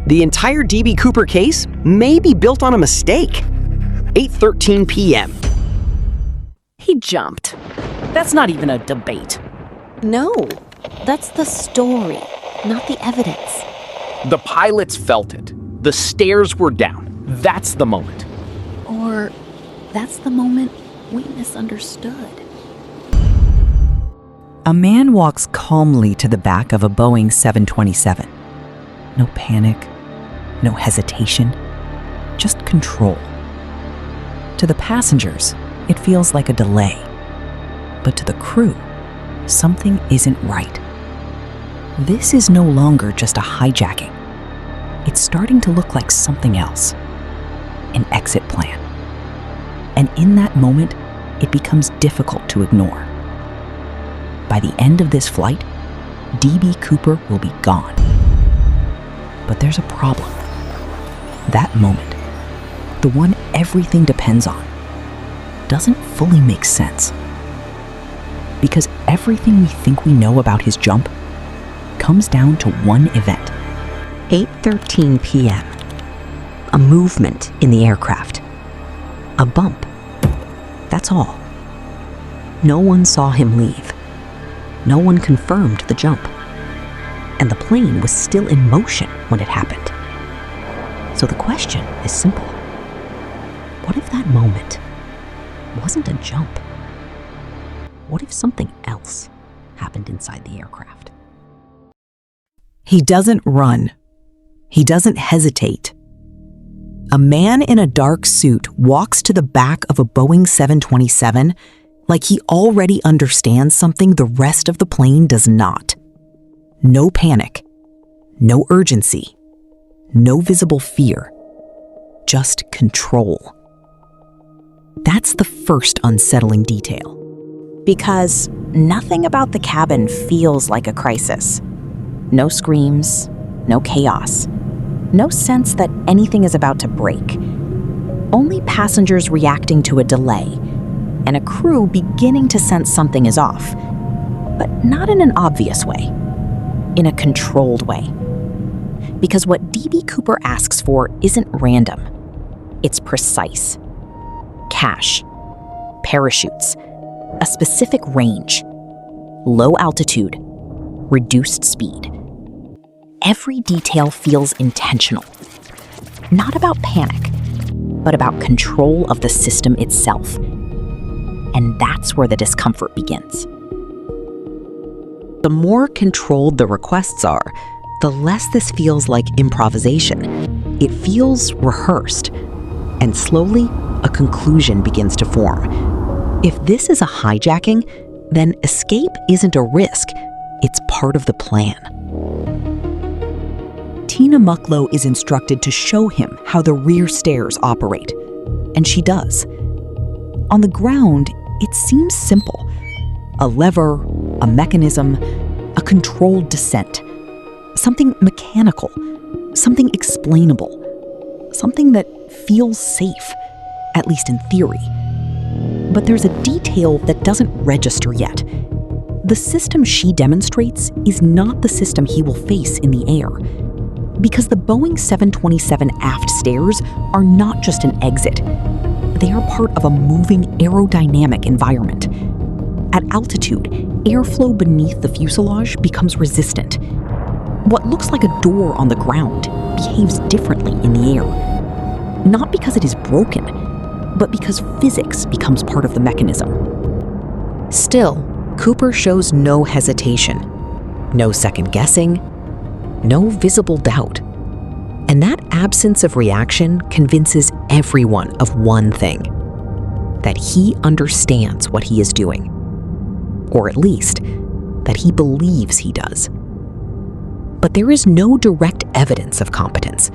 The entire D.B. Cooper case may be built on a mistake. 8:13 p.m. He jumped. That's not even a debate. No, that's the story, not the evidence. The pilots felt it. The stairs were down. That's the moment. Or that's the moment we misunderstood. A man walks calmly to the back of a Boeing 727. No panic, no hesitation, just control. To the passengers, it feels like a delay. But to the crew, something isn't right. This is no longer just a hijacking. It's starting to look like something else. An exit plan. And in that moment, it becomes difficult to ignore. By the end of this flight, D.B. Cooper will be gone. But there's a problem. That moment, the one everything depends on, doesn't fully make sense. Because everything we think we know about his jump comes down to one event. 8:13 p.m. A movement in the aircraft. A bump. That's all. No one saw him leave. No one confirmed the jump. And the plane was still in motion when it happened. So the question is simple. What if that moment wasn't a jump? What if something else happened inside the aircraft? He doesn't run. He doesn't hesitate. A man in a dark suit walks to the back of a Boeing 727 like he already understands something the rest of the plane does not. No panic, no urgency, no visible fear, just control. That's the first unsettling detail. Because nothing about the cabin feels like a crisis. No screams, no chaos, no sense that anything is about to break. Only passengers reacting to a delay, and a crew beginning to sense something is off, but not in an obvious way, in a controlled way. Because what D.B. Cooper asks for isn't random, it's precise. Cash, parachutes, a specific range, low altitude, reduced speed. Every detail feels intentional. Not about panic, but about control of the system itself. And that's where the discomfort begins. The more controlled the requests are, the less this feels like improvisation. It feels rehearsed. And slowly, a conclusion begins to form. If this is a hijacking, then escape isn't a risk. It's part of the plan. Tina Mucklow is instructed to show him how the rear stairs operate, and she does. On the ground, it seems simple. A lever, a mechanism, a controlled descent. Something mechanical, something explainable, something that feels safe, at least in theory. But there's a detail that doesn't register yet. The system she demonstrates is not the system he will face in the air. Because the Boeing 727 aft stairs are not just an exit. They are part of a moving aerodynamic environment. At altitude, airflow beneath the fuselage becomes resistant. What looks like a door on the ground behaves differently in the air. Not because it is broken, but because physics becomes part of the mechanism. Still, Cooper shows no hesitation, no second guessing, no visible doubt. And that absence of reaction convinces everyone of one thing, that he understands what he is doing. Or at least, that he believes he does. But there is no direct evidence of competence,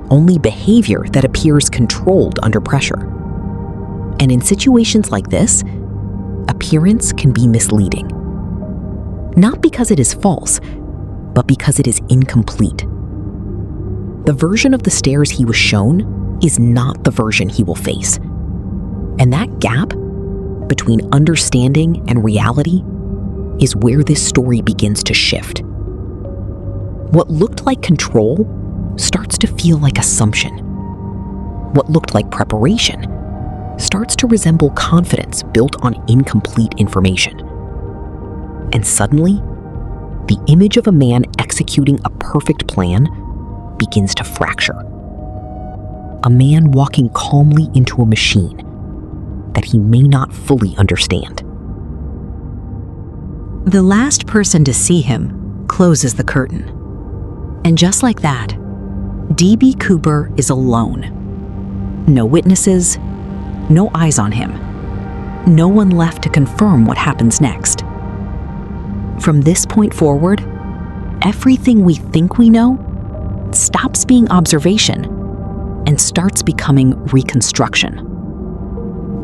only behavior that appears controlled under pressure. And in situations like this, appearance can be misleading. Not because it is false, but because it is incomplete. The version of the stairs he was shown is not the version he will face. And that gap between understanding and reality is where this story begins to shift. What looked like control starts to feel like assumption. What looked like preparation starts to resemble confidence built on incomplete information. And suddenly, the image of a man executing a perfect plan begins to fracture. A man walking calmly into a machine that he may not fully understand. The last person to see him closes the curtain. And just like that, D.B. Cooper is alone. No witnesses, no eyes on him. No one left to confirm what happens next. From this point forward, everything we think we know stops being observation and starts becoming reconstruction.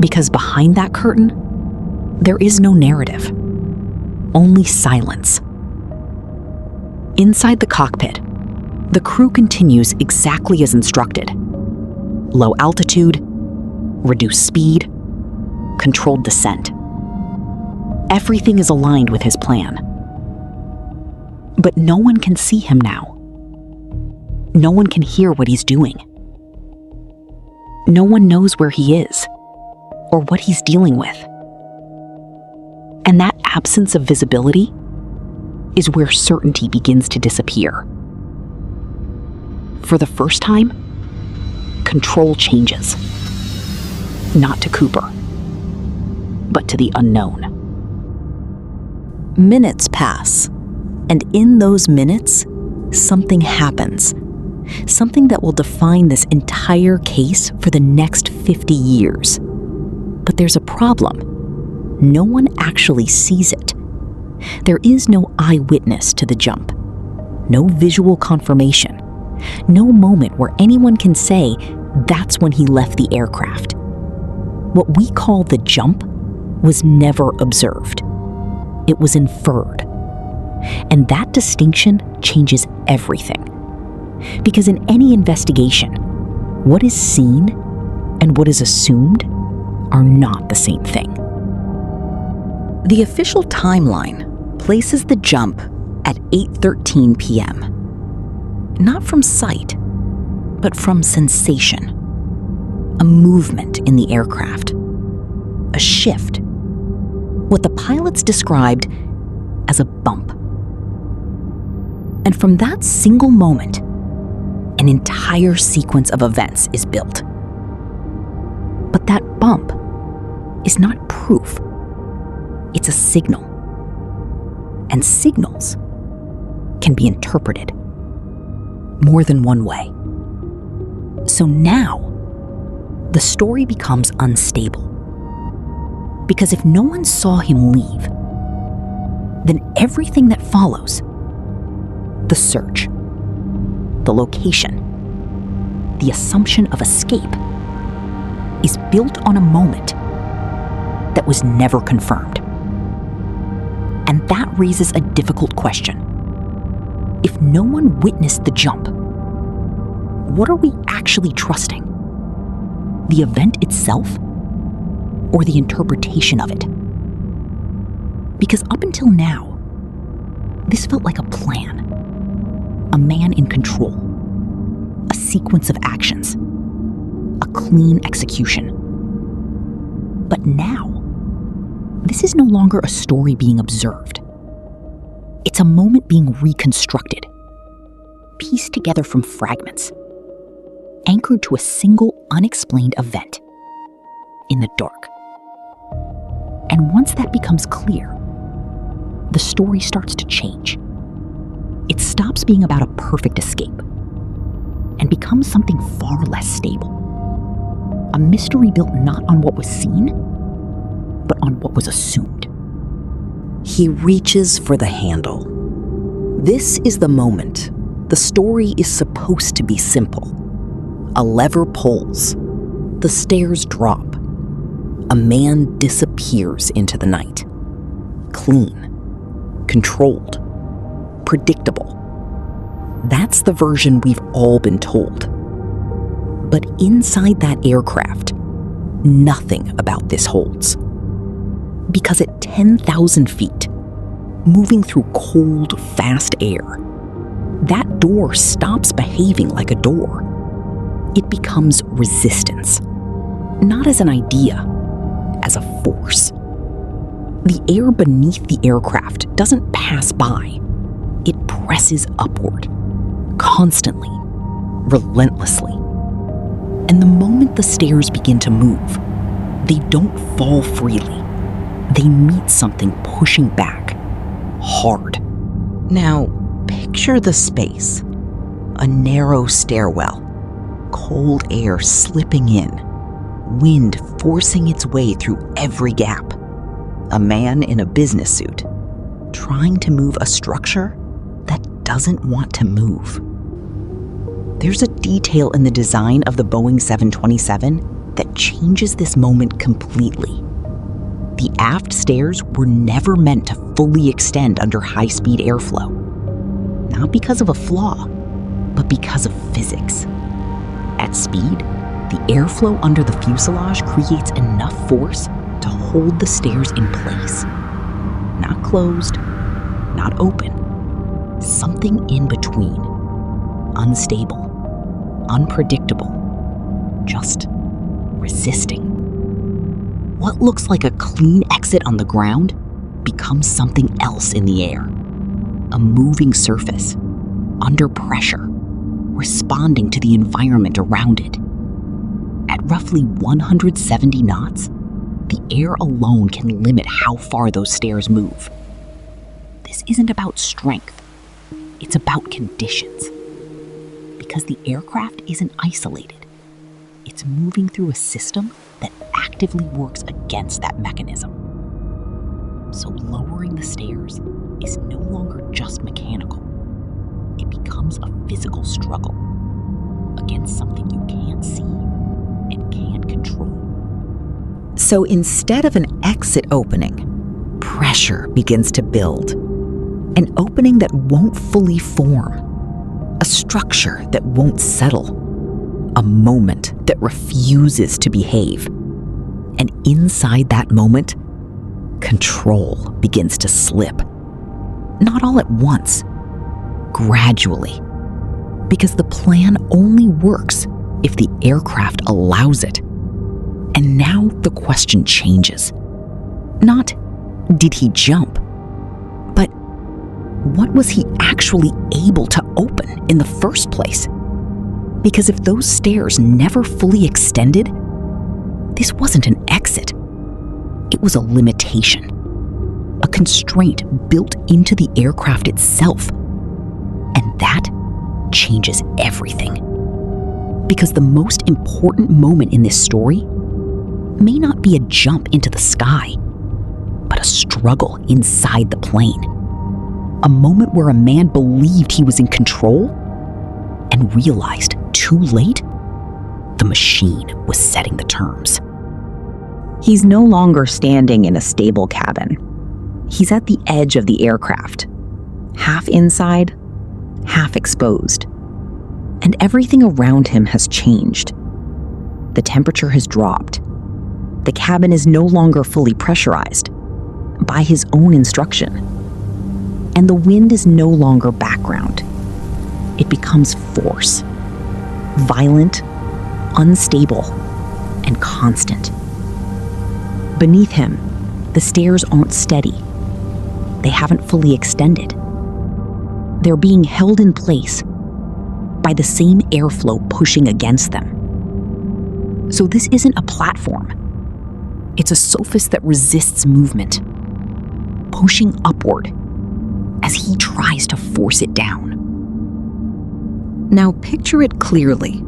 Because behind that curtain, there is no narrative, only silence. Inside the cockpit, the crew continues exactly as instructed. Low altitude, reduced speed, controlled descent. Everything is aligned with his plan. But no one can see him now. No one can hear what he's doing. No one knows where he is or what he's dealing with. And that absence of visibility is where certainty begins to disappear. For the first time, control changes. Not to Cooper, but to the unknown. Minutes pass, and in those minutes, something happens. Something that will define this entire case for the next 50 years. But there's a problem. No one actually sees it. There is no eyewitness to the jump. No visual confirmation. No moment where anyone can say that's when he left the aircraft. What we call the jump was never observed. It was inferred. And that distinction changes everything. Because in any investigation, what is seen and what is assumed are not the same thing. The official timeline places the jump at 8:13 p.m. Not from sight, but from sensation. A movement in the aircraft. A shift. What the pilots described as a bump. And from that single moment, an entire sequence of events is built. But that bump is not proof. It's a signal. And signals can be interpreted more than one way. So now, the story becomes unstable. Because if no one saw him leave, then everything that follows, the search, the location, the assumption of escape, is built on a moment that was never confirmed. And that raises a difficult question. If no one witnessed the jump, what are we actually trusting? The event itself or the interpretation of it? Because up until now, this felt like a plan, a man in control, a sequence of actions, a clean execution. But now, this is no longer a story being observed. It's a moment being reconstructed, pieced together from fragments, anchored to a single unexplained event in the dark. And once that becomes clear, the story starts to change. It stops being about a perfect escape and becomes something far less stable. A mystery built not on what was seen, but on what was assumed. He reaches for the handle. This is the moment. The story is supposed to be simple. A lever pulls. The stairs drop. A man disappears into the night. Clean. Controlled. Predictable. That's the version we've all been told. But inside that aircraft, nothing about this holds. Because at 10,000 feet, moving through cold, fast air, that door stops behaving like a door. It becomes resistance, not as an idea, as a force. The air beneath the aircraft doesn't pass by. It presses upward, constantly, relentlessly. And the moment the stairs begin to move, they don't fall freely. They meet something pushing back, hard. Now, picture the space. A narrow stairwell, cold air slipping in, wind forcing its way through every gap. A man in a business suit, trying to move a structure that doesn't want to move. There's a detail in the design of the Boeing 727 that changes this moment completely. The aft stairs were never meant to fully extend under high-speed airflow. Not because of a flaw, but because of physics. At speed, the airflow under the fuselage creates enough force to hold the stairs in place. Not closed, not open. Something in between. Unstable, unpredictable, just resisting. What looks like a clean exit on the ground becomes something else in the air. A moving surface, under pressure, responding to the environment around it. At roughly 170 knots, the air alone can limit how far those stairs move. This isn't about strength, it's about conditions. Because the aircraft isn't isolated. It's moving through a system that actively works against that mechanism. So lowering the stairs is no longer just mechanical. It becomes a physical struggle against something you can't see and can't control. So instead of an exit opening, pressure begins to build. An opening that won't fully form. A structure that won't settle. A moment that refuses to behave. And inside that moment, control begins to slip. Not all at once, gradually. Because the plan only works if the aircraft allows it. And now the question changes. Not, did he jump? But what was he actually able to open in the first place? Because if those stairs never fully extended, this wasn't an exit. It was a limitation. A constraint built into the aircraft itself. And that changes everything. Because the most important moment in this story may not be a jump into the sky, but a struggle inside the plane. A moment where a man believed he was in control and realized too late the machine was setting the terms. He's no longer standing in a stable cabin. He's at the edge of the aircraft, half inside, half exposed. And everything around him has changed. The temperature has dropped. The cabin is no longer fully pressurized by his own instruction. And the wind is no longer background. It becomes force. Violent, unstable, and constant. Beneath him, the stairs aren't steady. They haven't fully extended. They're being held in place by the same airflow pushing against them. So this isn't a platform. It's a surface that resists movement, pushing upward as he tries to force it down. Now picture it clearly,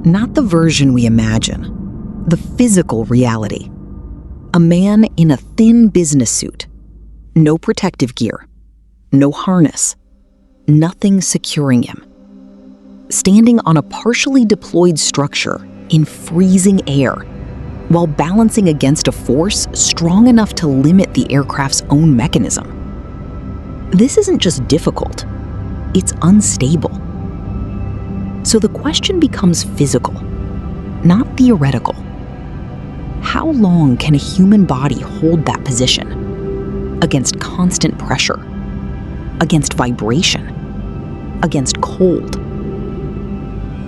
not the version we imagine, the physical reality. A man in a thin business suit, no protective gear, no harness, nothing securing him. Standing on a partially deployed structure in freezing air, while balancing against a force strong enough to limit the aircraft's own mechanism. This isn't just difficult, it's unstable. So the question becomes physical, not theoretical. How long can a human body hold that position? Against constant pressure, against vibration, against cold.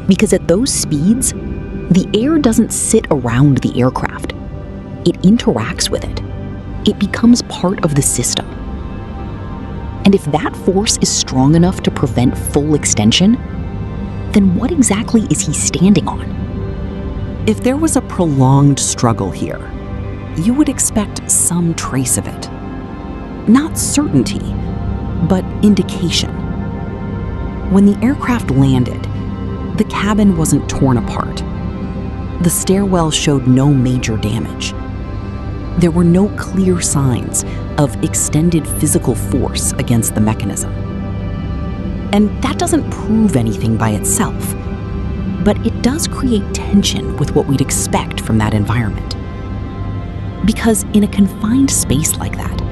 Because at those speeds, the air doesn't sit around the aircraft. It interacts with it. It becomes part of the system. And if that force is strong enough to prevent full extension, then what exactly is he standing on? If there was a prolonged struggle here, you would expect some trace of it. Not certainty, but indication. When the aircraft landed, the cabin wasn't torn apart. The stairwell showed no major damage. There were no clear signs of extended physical force against the mechanism. And that doesn't prove anything by itself, but it does create tension with what we'd expect from that environment. Because in a confined space like that,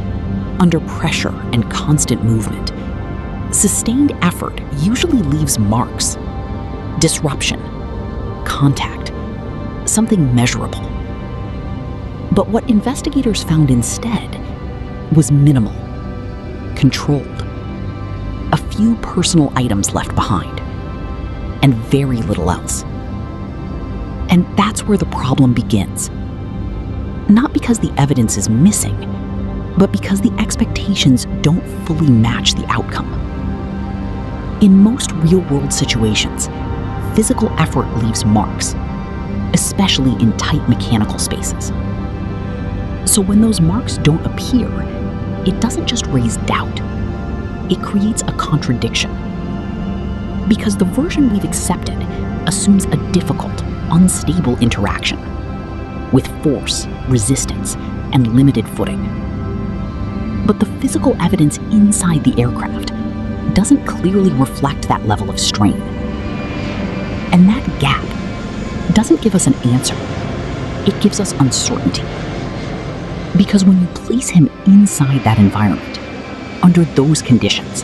under pressure and constant movement, sustained effort usually leaves marks. Disruption, contact, something measurable. But what investigators found instead was minimal, controlled. A few personal items left behind, and very little else. And that's where the problem begins. Not because the evidence is missing, but because the expectations don't fully match the outcome. In most real-world situations, physical effort leaves marks, especially in tight mechanical spaces. So when those marks don't appear, it doesn't just raise doubt, it creates a contradiction. Because the version we've accepted assumes a difficult, unstable interaction, with force, resistance, and limited footing. But the physical evidence inside the aircraft doesn't clearly reflect that level of strain. And that gap doesn't give us an answer, it gives us uncertainty. Because when you place him inside that environment, under those conditions,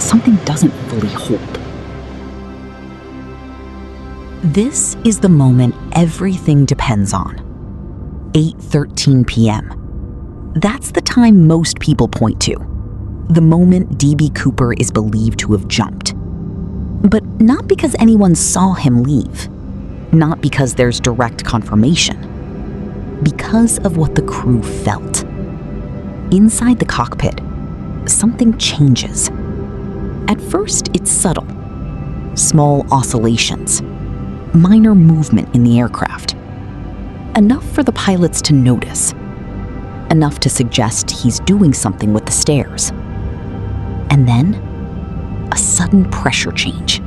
something doesn't fully hold. This is the moment everything depends on. 8:13 p.m. That's the time most people point to. The moment D.B. Cooper is believed to have jumped. But not because anyone saw him leave. Not because there's direct confirmation. Because of what the crew felt. Inside the cockpit, something changes. At first, it's subtle. Small oscillations. Minor movement in the aircraft. Enough for the pilots to notice. Enough to suggest he's doing something with the stairs. And then, a sudden pressure change.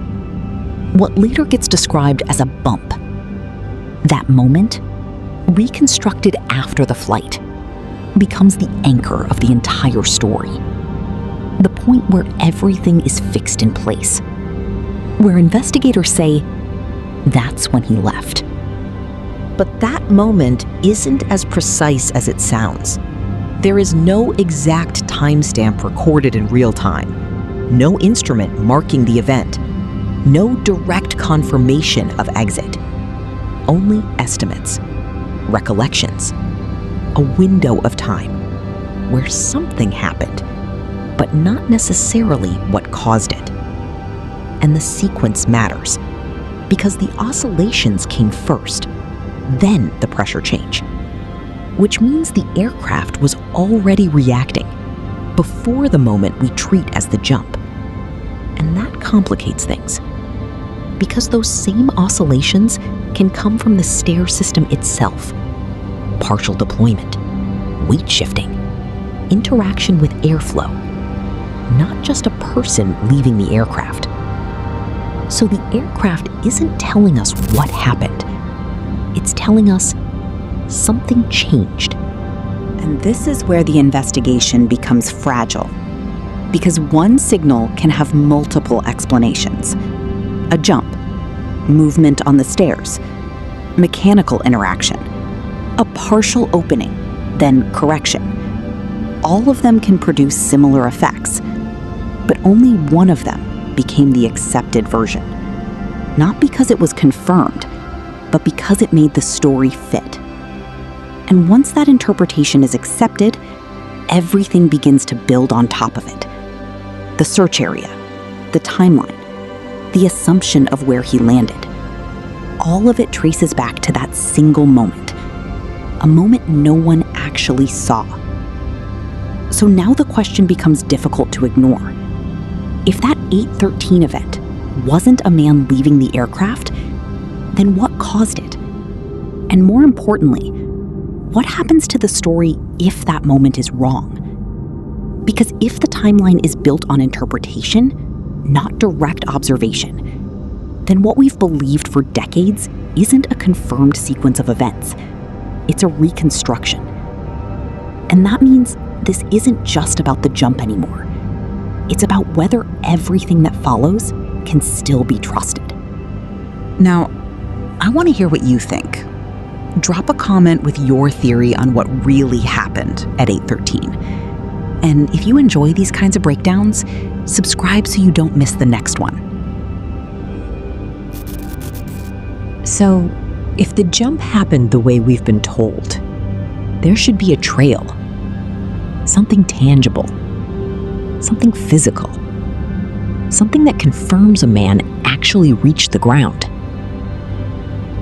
What later gets described as a bump. That moment, reconstructed after the flight, becomes the anchor of the entire story. The point where everything is fixed in place. Where investigators say, that's when he left. But that moment isn't as precise as it sounds. There is no exact timestamp recorded in real time, no instrument marking the event, no direct confirmation of exit, only estimates, recollections, a window of time where something happened, but not necessarily what caused it. And the sequence matters, because the oscillations came first, then the pressure change, which means the aircraft was already reacting before the moment we treat as the jump. And that complicates things, because those same oscillations can come from the stair system itself. Partial deployment, weight shifting, interaction with airflow, not just a person leaving the aircraft. So the aircraft isn't telling us what happened. It's telling us something changed. And this is where the investigation becomes fragile. Because one signal can have multiple explanations. A jump, movement on the stairs, mechanical interaction, a partial opening, then correction. All of them can produce similar effects, but only one of them became the accepted version. Not because it was confirmed, but because it made the story fit. And once that interpretation is accepted, everything begins to build on top of it. The search area, the timeline, the assumption of where he landed. All of it traces back to that single moment, a moment no one actually saw. So now the question becomes difficult to ignore. If that 8:13 event wasn't a man leaving the aircraft, then what caused it? And more importantly, what happens to the story if that moment is wrong? Because if the timeline is built on interpretation, not direct observation, then what we've believed for decades isn't a confirmed sequence of events. It's a reconstruction. And that means this isn't just about the jump anymore. It's about whether everything that follows can still be trusted. Now, I want to hear what you think. Drop a comment with your theory on what really happened at 8:13. And if you enjoy these kinds of breakdowns, subscribe so you don't miss the next one. So, if the jump happened the way we've been told, there should be a trail. Something tangible. Something physical. Something that confirms a man actually reached the ground.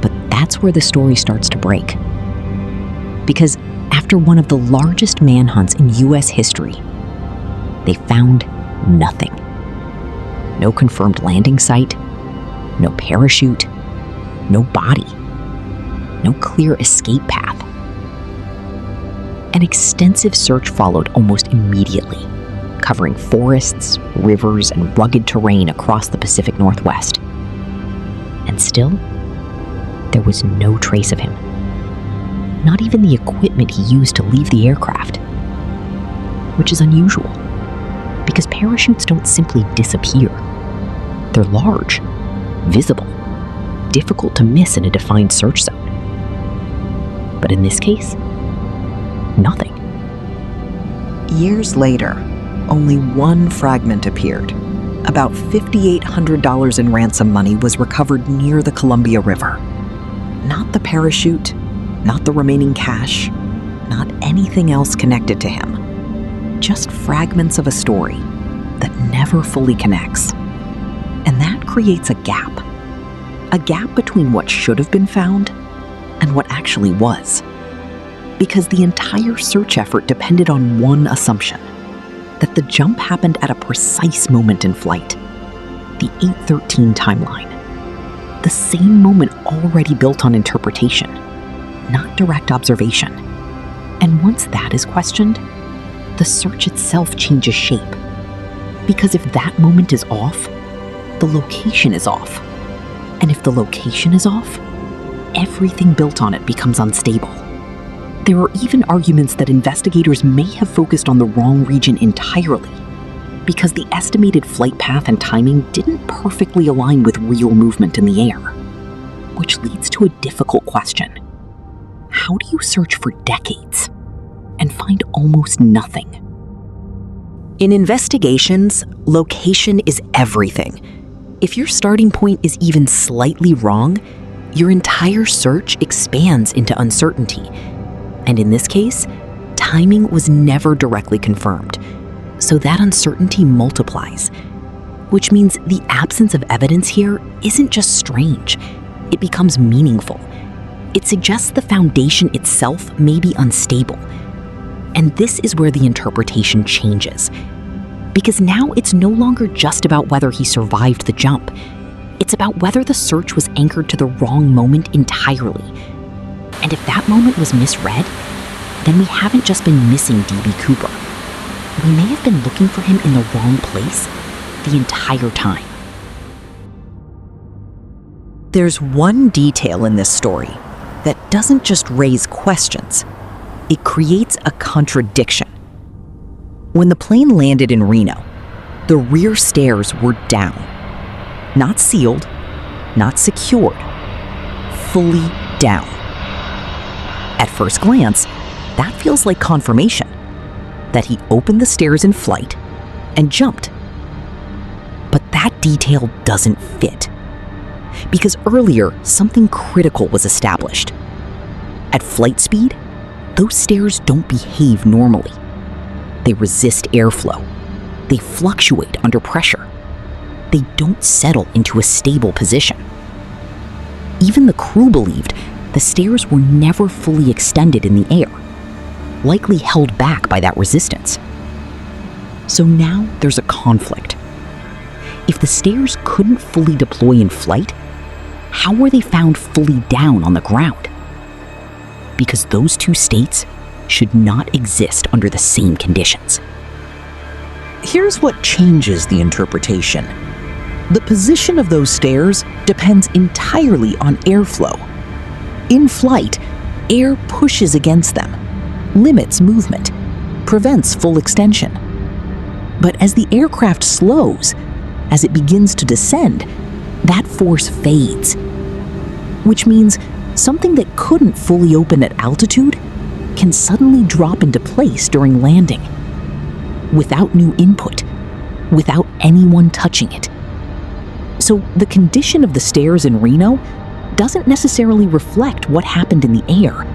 But that's where the story starts to break. Because after one of the largest manhunts in US history, they found nothing. No confirmed landing site, no parachute, no body, no clear escape path. An extensive search followed almost immediately, covering forests, rivers, and rugged terrain across the Pacific Northwest. And still, there was no trace of him. Not even the equipment he used to leave the aircraft. Which is unusual, because parachutes don't simply disappear. They're large, visible, difficult to miss in a defined search zone. But in this case, nothing. Years later, only one fragment appeared. About $5,800 in ransom money was recovered near the Columbia River. Not the parachute, not the remaining cash, not anything else connected to him. Just fragments of a story that never fully connects. And that creates a gap between what should have been found and what actually was. Because the entire search effort depended on one assumption, that the jump happened at a precise moment in flight, the 8:13 timeline. The same moment already built on interpretation, not direct observation. And once that is questioned, the search itself changes shape. Because if that moment is off, the location is off. And if the location is off, everything built on it becomes unstable. There are even arguments that investigators may have focused on the wrong region entirely, because the estimated flight path and timing didn't perfectly align with real movement in the air. Which leads to a difficult question. How do you search for decades and find almost nothing? In investigations, location is everything. If your starting point is even slightly wrong, your entire search expands into uncertainty. And in this case, timing was never directly confirmed. So that uncertainty multiplies, which means the absence of evidence here isn't just strange, it becomes meaningful. It suggests the foundation itself may be unstable. And this is where the interpretation changes. Because now it's no longer just about whether he survived the jump. It's about whether the search was anchored to the wrong moment entirely. And if that moment was misread, then we haven't just been missing D.B. Cooper. We may have been looking for him in the wrong place the entire time. There's one detail in this story that doesn't just raise questions, it creates a contradiction. When the plane landed in Reno, the rear stairs were down. Not sealed, not secured, fully down. At first glance, that feels like confirmation that he opened the stairs in flight and jumped. But that detail doesn't fit. Because earlier, something critical was established. At flight speed, those stairs don't behave normally. They resist airflow. They fluctuate under pressure. they don't settle into a stable position. Even the crew believed the stairs were never fully extended in the air, likely held back by that resistance. So now there's a conflict. If the stairs couldn't fully deploy in flight, how were they found fully down on the ground? Because those two states should not exist under the same conditions. Here's what changes the interpretation. The position of those stairs depends entirely on airflow. In flight, air pushes against them, limits movement, prevents full extension. But as the aircraft slows, as it begins to descend, that force fades. Which means something that couldn't fully open at altitude can suddenly drop into place during landing, without new input, without anyone touching it. So the condition of the stairs in Reno doesn't necessarily reflect what happened in the air.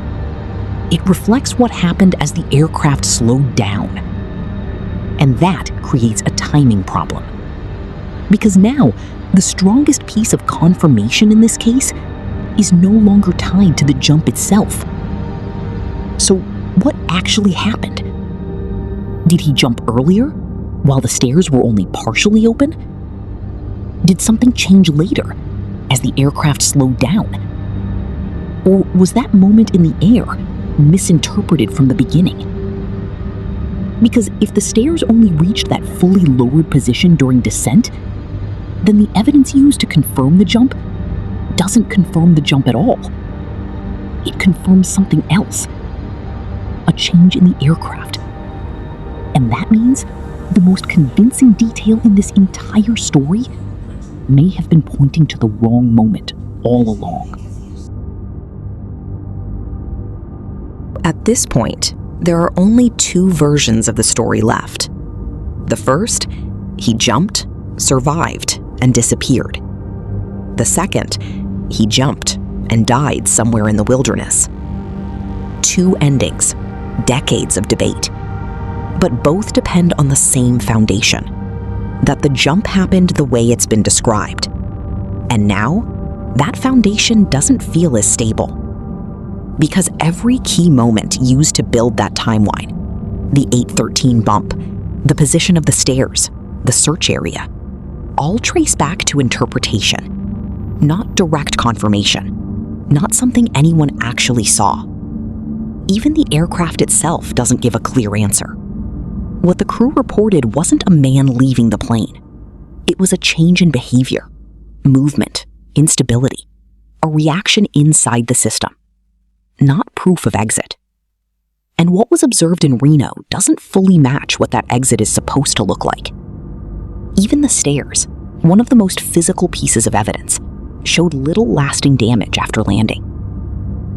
It reflects what happened as the aircraft slowed down. And that creates a timing problem. Because now, the strongest piece of confirmation in this case is no longer tied to the jump itself. So what actually happened? Did he jump earlier, while the stairs were only partially open? Did something change later, as the aircraft slowed down? Or was that moment in the air misinterpreted from the beginning? Because if the stairs only reached that fully lowered position during descent, then the evidence used to confirm the jump doesn't confirm the jump at all. It confirms something else, a change in the aircraft. And that means the most convincing detail in this entire story may have been pointing to the wrong moment all along. At this point, there are only two versions of the story left. The first, he jumped, survived, and disappeared. The second, he jumped and died somewhere in the wilderness. Two endings, decades of debate. But both depend on the same foundation, that the jump happened the way it's been described. And now, that foundation doesn't feel as stable. Because every key moment used to build that timeline, the 813 bump, the position of the stairs, the search area, all trace back to interpretation, not direct confirmation, not something anyone actually saw. Even the aircraft itself doesn't give a clear answer. What the crew reported wasn't a man leaving the plane. It was a change in behavior, movement, instability, a reaction inside the system, not proof of exit. And what was observed in Reno doesn't fully match what that exit is supposed to look like. Even the stairs, one of the most physical pieces of evidence, showed little lasting damage after landing,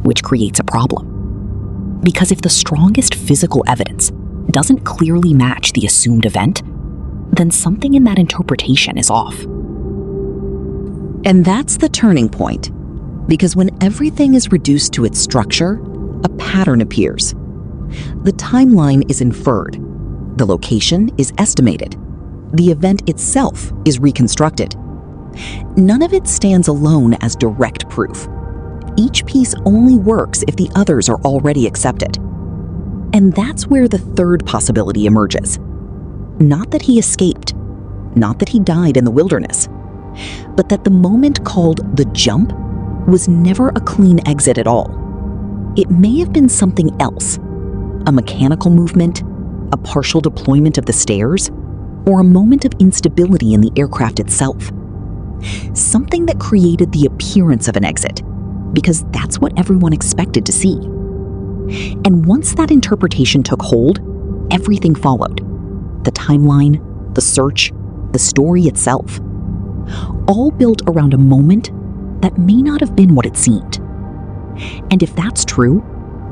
which creates a problem. Because if the strongest physical evidence doesn't clearly match the assumed event, then something in that interpretation is off. And that's the turning point, because when everything is reduced to its structure, a pattern appears. The timeline is inferred, the location is estimated, the event itself is reconstructed. None of it stands alone as direct proof. Each piece only works if the others are already accepted. And that's where the third possibility emerges. Not that he escaped, not that he died in the wilderness, but that the moment called the jump was never a clean exit at all. It may have been something else, a mechanical movement, a partial deployment of the stairs, or a moment of instability in the aircraft itself. Something that created the appearance of an exit, because that's what everyone expected to see. And once that interpretation took hold, everything followed. The timeline, the search, the story itself. All built around a moment that may not have been what it seemed. And if that's true,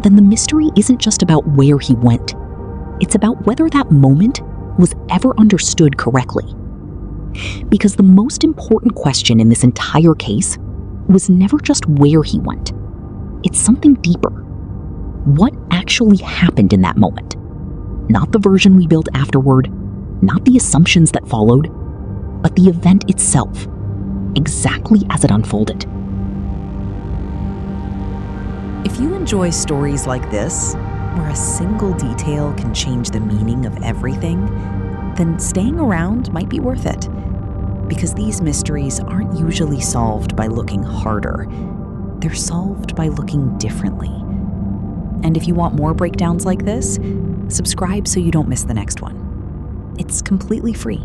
then the mystery isn't just about where he went. It's about whether that moment was ever understood correctly. Because the most important question in this entire case was never just where he went. It's something deeper. What actually happened in that moment? Not the version we built afterward, not the assumptions that followed, but the event itself, exactly as it unfolded. If you enjoy stories like this, where a single detail can change the meaning of everything, then staying around might be worth it. Because these mysteries aren't usually solved by looking harder. They're solved by looking differently. And if you want more breakdowns like this, subscribe so you don't miss the next one. It's completely free.